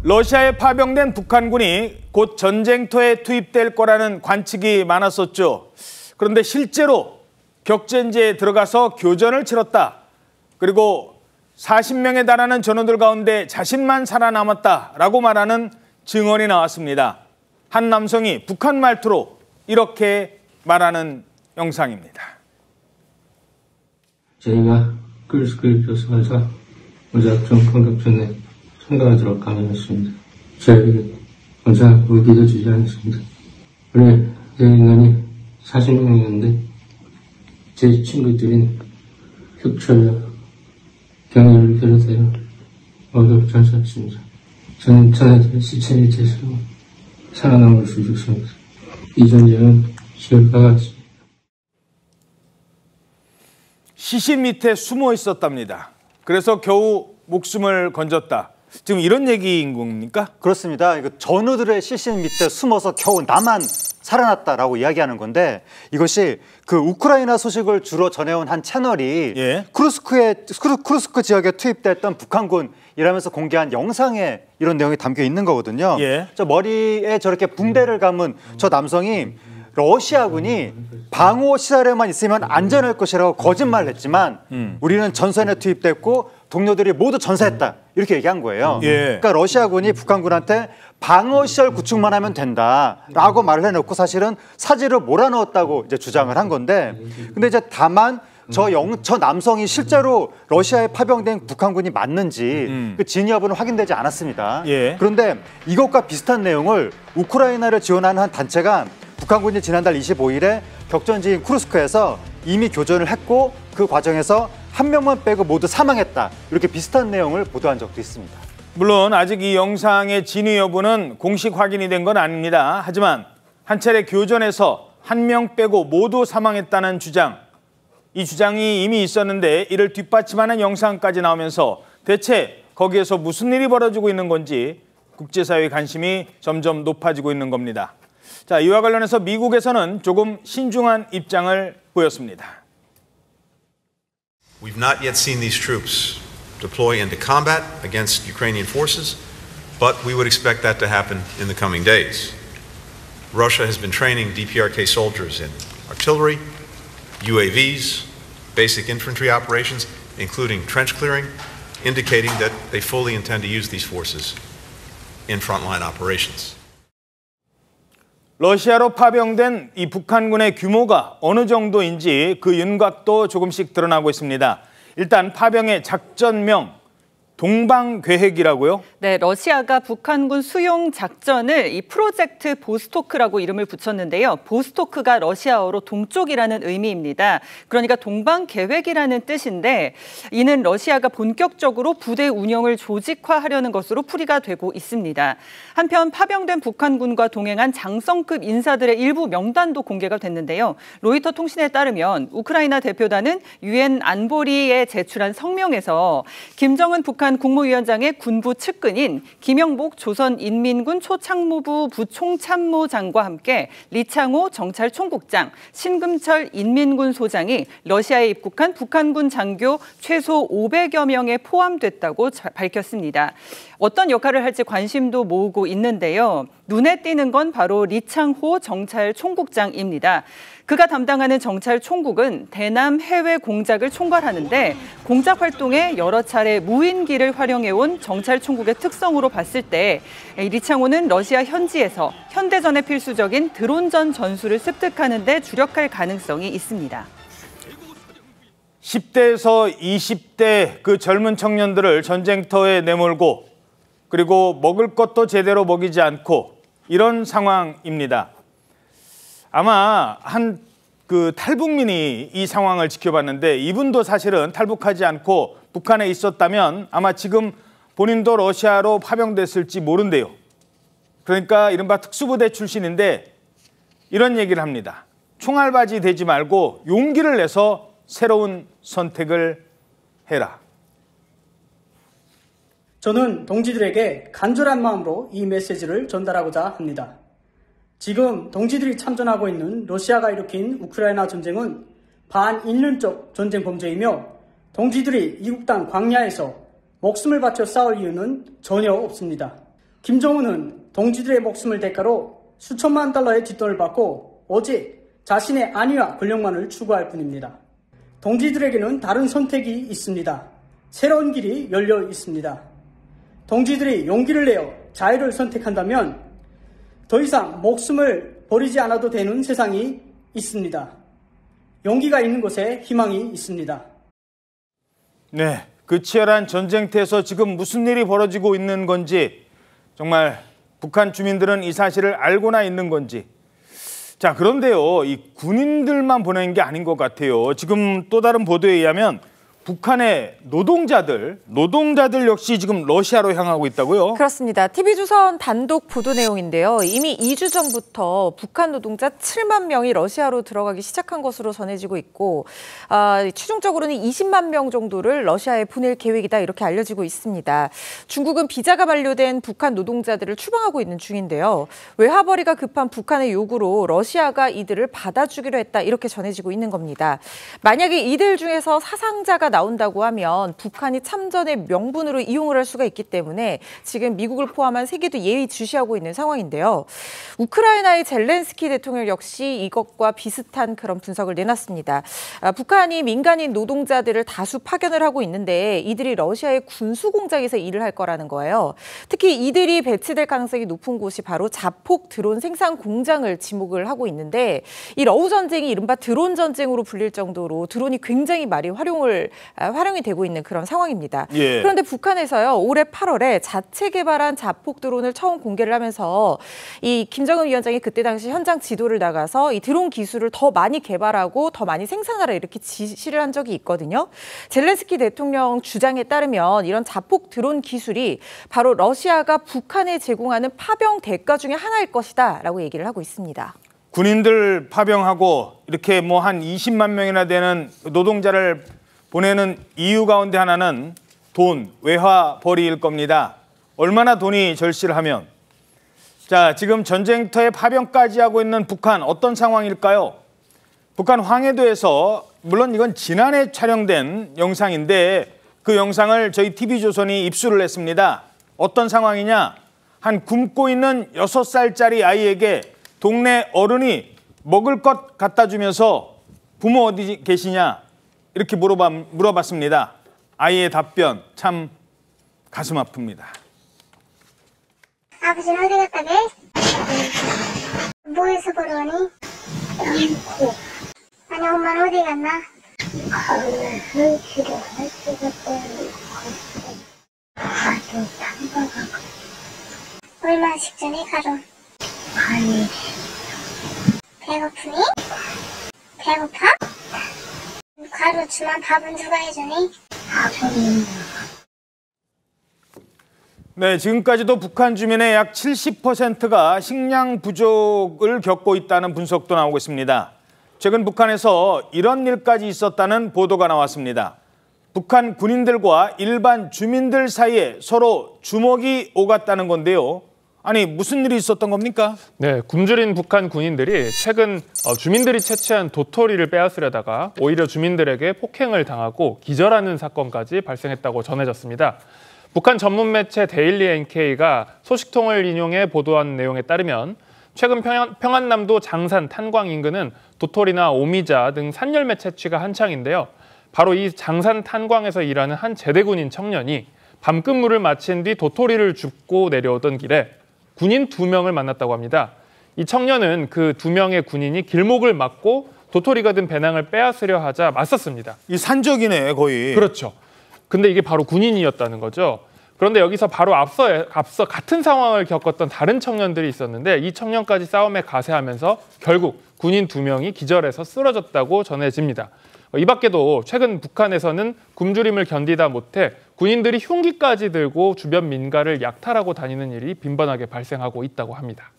러시아에 파병된 북한군이 곧 전쟁터에 투입될 거라는 관측이 많았었죠. 그런데 실제로 격전지에 들어가서 교전을 치렀다. 그리고 40명에 달하는 전원들 가운데 자신만 살아남았다라고 말하는 증언이 나왔습니다. 한 남성이 북한 말투로 이렇게 말하는 영상입니다. 저희가 크루스크에 교습해서 무작정 공격전에 참가하도록 강요했습니다. 저희에게 항상 무기도 주지 않았습니다. 원래 제 인간이 40명이었는데 제 친구들인 흑철과 경혈을 비롯하여 모두 전사했습니다. 저는 전하들의 시체를 제수로 살아남을 수 있습니다. 이 전쟁은 시효가 같습니다. 시신 밑에 숨어 있었답니다. 그래서 겨우 목숨을 건졌다. 지금 이런 얘기인 겁니까? 그렇습니다. 전우들의 시신 밑에 숨어서 겨우 나만 살아났다라고 이야기하는 건데, 이것이 그 우크라이나 소식을 주로 전해온 한 채널이 크루스크 지역에 투입됐던 북한군이라면서 공개한 영상에 이런 내용이 담겨 있는 거거든요. 저 머리에 저렇게 붕대를 감은 저 남성이 러시아군이 방호 시설에만 있으면 안전할 것이라고 거짓말을 했지만 우리는 전선에 투입됐고 동료들이 모두 전사했다, 이렇게 얘기한 거예요. 그러니까 러시아군이 북한군한테 방어시설 구축만 하면 된다라고 말을 해놓고 사실은 사지를 몰아넣었다고 이제 주장을 한 건데, 근데 이제 다만 저 남성이 실제로 러시아에 파병된 북한군이 맞는지 그 진위 여부는 확인되지 않았습니다. 그런데 이것과 비슷한 내용을 우크라이나를 지원하는 한 단체가 북한군이 지난달 25일에 격전지인 쿠르스크에서 이미 교전을 했고 그 과정에서 한 명만 빼고 모두 사망했다, 이렇게 비슷한 내용을 보도한 적도 있습니다. 물론 아직 이 영상의 진위 여부는 공식 확인이 된 건 아닙니다. 하지만 한 차례 교전에서 한 명 빼고 모두 사망했다는 주장, 이 주장이 이미 있었는데 이를 뒷받침하는 영상까지 나오면서 대체 거기에서 무슨 일이 벌어지고 있는 건지 국제사회의 관심이 점점 높아지고 있는 겁니다. 자, 이와 관련해서 미국에서는 조금 신중한 입장을 보였습니다. We've not yet seen these troops deploy into combat against Ukrainian forces, but we would expect that to happen in the coming days. Russia has been training DPRK soldiers in artillery, UAVs, basic infantry operations, including trench clearing, indicating that they fully intend to use these forces in frontline operations. 러시아로 파병된 이 북한군의 규모가 어느 정도인지 그 윤곽도 조금씩 드러나고 있습니다. 일단 파병의 작전명 동방계획이라고요? 네, 러시아가 북한군 수용 작전을 이 프로젝트 보스토크라고 이름을 붙였는데요. 보스토크가 러시아어로 동쪽이라는 의미입니다. 그러니까 동방계획이라는 뜻인데, 이는 러시아가 본격적으로 부대 운영을 조직화하려는 것으로 풀이가 되고 있습니다. 한편 파병된 북한군과 동행한 장성급 인사들의 일부 명단도 공개가 됐는데요. 로이터 통신에 따르면 우크라이나 대표단은 유엔 안보리에 제출한 성명에서 김정은 북한 국무위원장의 군부 측근인 김영복 조선인민군 초참모부 부총참모장과 함께 리창호 정찰총국장, 신금철 인민군소장이 러시아에 입국한 북한군 장교 최소 500여 명에 포함됐다고 밝혔습니다. 어떤 역할을 할지 관심도 모으고 있는데요. 눈에 띄는 건 바로 리창호 정찰총국장입니다. 그가 담당하는 정찰총국은 대남 해외 공작을 총괄하는데, 공작 활동에 여러 차례 무인기를 활용해온 정찰총국의 특성으로 봤을 때 리창호는 러시아 현지에서 현대전에 필수적인 드론전 전술을 습득하는 데 주력할 가능성이 있습니다. 10대에서 20대 그 젊은 청년들을 전쟁터에 내몰고 그리고 먹을 것도 제대로 먹이지 않고 이런 상황입니다. 아마 한 그 탈북민이 이 상황을 지켜봤는데 이분도 사실은 탈북하지 않고 북한에 있었다면 아마 지금 본인도 러시아로 파병됐을지 모른대요. 그러니까 이른바 특수부대 출신인데 이런 얘기를 합니다. 총알바지 되지 말고 용기를 내서 새로운 선택을 해라. 저는 동지들에게 간절한 마음으로 이 메시지를 전달하고자 합니다. 지금 동지들이 참전하고 있는 러시아가 일으킨 우크라이나 전쟁은 반인륜적 전쟁 범죄이며 동지들이 이국 땅 광야에서 목숨을 바쳐 싸울 이유는 전혀 없습니다. 김정은은 동지들의 목숨을 대가로 수천만 달러의 뒷돈을 받고 오직 자신의 안위와 권력만을 추구할 뿐입니다. 동지들에게는 다른 선택이 있습니다. 새로운 길이 열려 있습니다. 동지들이 용기를 내어 자유를 선택한다면 더 이상 목숨을 버리지 않아도 되는 세상이 있습니다. 용기가 있는 곳에 희망이 있습니다. 네, 그 치열한 전쟁터에서 지금 무슨 일이 벌어지고 있는 건지, 정말 북한 주민들은 이 사실을 알고나 있는 건지. 자, 그런데요, 이 군인들만 보낸 게 아닌 것 같아요. 지금 또 다른 보도에 의하면 북한의 노동자들 역시 지금 러시아로 향하고 있다고요? 그렇습니다. TV조선 단독 보도 내용인데요. 이미 2주 전부터 북한 노동자 7만 명이 러시아로 들어가기 시작한 것으로 전해지고 있고 최종적으로는 20만 명 정도를 러시아에 보낼 계획이다 이렇게 알려지고 있습니다. 중국은 비자가 만료된 북한 노동자들을 추방하고 있는 중인데요. 외화벌이가 급한 북한의 요구로 러시아가 이들을 받아주기로 했다 이렇게 전해지고 있는 겁니다. 만약에 이들 중에서 사상자가 나온다고 하면 북한이 참전의 명분으로 이용을 할 수가 있기 때문에 지금 미국을 포함한 세계도 예의주시하고 있는 상황인데요. 우크라이나의 젤렌스키 대통령 역시 이것과 비슷한 그런 분석을 내놨습니다. 북한이 민간인 노동자들을 다수 파견을 하고 있는데 이들이 러시아의 군수 공장에서 일을 할 거라는 거예요. 특히 이들이 배치될 가능성이 높은 곳이 바로 자폭 드론 생산 공장을 지목을 하고 있는데 이 러우 전쟁이 이른바 드론 전쟁으로 불릴 정도로 드론이 굉장히 많이 활용이 되고 있는 그런 상황입니다. 예. 그런데 북한에서요, 올해 8월에 자체 개발한 자폭 드론을 처음 공개를 하면서 이 김정은 위원장이 그때 당시 현장 지도를 나가서 이 드론 기술을 더 많이 개발하고 더 많이 생산하라 이렇게 지시를 한 적이 있거든요. 젤렌스키 대통령 주장에 따르면 이런 자폭 드론 기술이 바로 러시아가 북한에 제공하는 파병 대가 중에 하나일 것이다라고 얘기를 하고 있습니다. 군인들 파병하고 이렇게 뭐 한 20만 명이나 되는 노동자를 보내는 이유 가운데 하나는 돈, 외화벌이일 겁니다. 얼마나 돈이 절실을 하면. 자, 지금 전쟁터에 파병까지 하고 있는 북한 어떤 상황일까요? 북한 황해도에서, 물론 이건 지난해 촬영된 영상인데 그 영상을 저희 TV조선이 입수를 했습니다. 어떤 상황이냐? 한 굶고 있는 6살짜리 아이에게 동네 어른이 먹을 것 갖다 주면서 부모 어디 계시냐? 이렇게 물어봤습니다. 아이의 답변 참 가슴 아픕니다. 아버지는 어디 갔다 게? 뭐해서 보러 오니? 아니 엄마는 어디 갔나? 얼마씩 전에 가로? 배고프니? 배고파? 가루 주면 밥은 누가 해주니? 네, 지금까지도 북한 주민의 약 70%가 식량 부족을 겪고 있다는 분석도 나오고 있습니다. 최근 북한에서 이런 일까지 있었다는 보도가 나왔습니다. 북한 군인들과 일반 주민들 사이에 서로 주먹이 오갔다는 건데요. 아니, 무슨 일이 있었던 겁니까? 네, 굶주린 북한 군인들이 최근 주민들이 채취한 도토리를 빼앗으려다가 오히려 주민들에게 폭행을 당하고 기절하는 사건까지 발생했다고 전해졌습니다. 북한 전문 매체 데일리 NK가 소식통을 인용해 보도한 내용에 따르면 최근 평안남도 장산 탄광 인근은 도토리나 오미자 등 산열매 채취가 한창인데요. 바로 이 장산 탄광에서 일하는 한 제대군인 청년이 밤근무를 마친 뒤 도토리를 줍고 내려오던 길에 군인 2명을 만났다고 합니다. 이 청년은 그 2명의 군인이 길목을 막고 도토리가 든 배낭을 빼앗으려 하자 맞섰습니다. 이 산적이네, 거의. 그렇죠. 근데 이게 바로 군인이었다는 거죠. 그런데 여기서 바로 앞서 같은 상황을 겪었던 다른 청년들이 있었는데 이 청년까지 싸움에 가세하면서 결국 군인 2명이 기절해서 쓰러졌다고 전해집니다. 이 밖에도 최근 북한에서는 굶주림을 견디다 못해 군인들이 흉기까지 들고 주변 민가를 약탈하고 다니는 일이 빈번하게 발생하고 있다고 합니다.